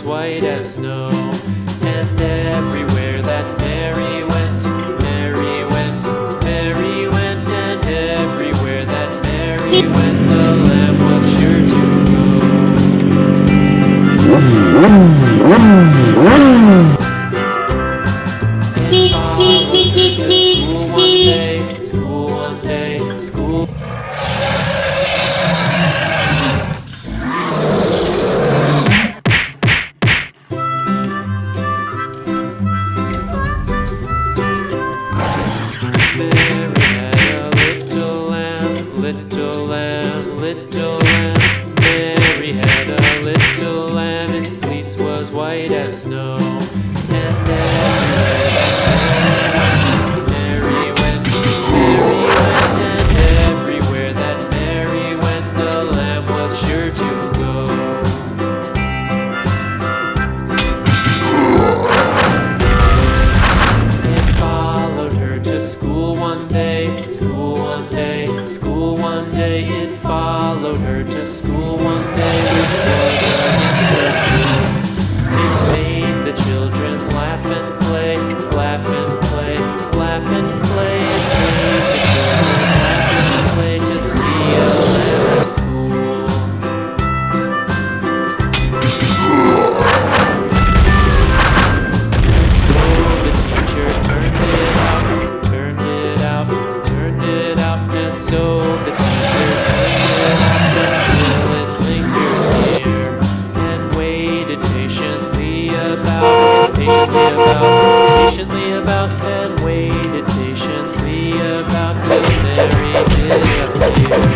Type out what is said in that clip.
white as snow. And everywhere that Mary went, Mary went, Mary went, and everywhere that Mary went, the lamb was sure to go. School one day, school. Little lamb, little lamb. Mary had a little lamb. Its fleece was white as snow. And everywhere that Mary went, and everywhere that Mary went, the lamb was sure to go. It followed her to school one day, school one day, school one day. It followed her to school one day, which was a surprise. It made the children laugh and play, laugh and play, laugh and play. It made the children laugh and play to see a lamb at school. So the teacher turned it out, turned it out, turned it out, and so the teacher turned it out, and still it lingered near, and waited patiently about, patiently about, and waited patiently about till Mary did appear.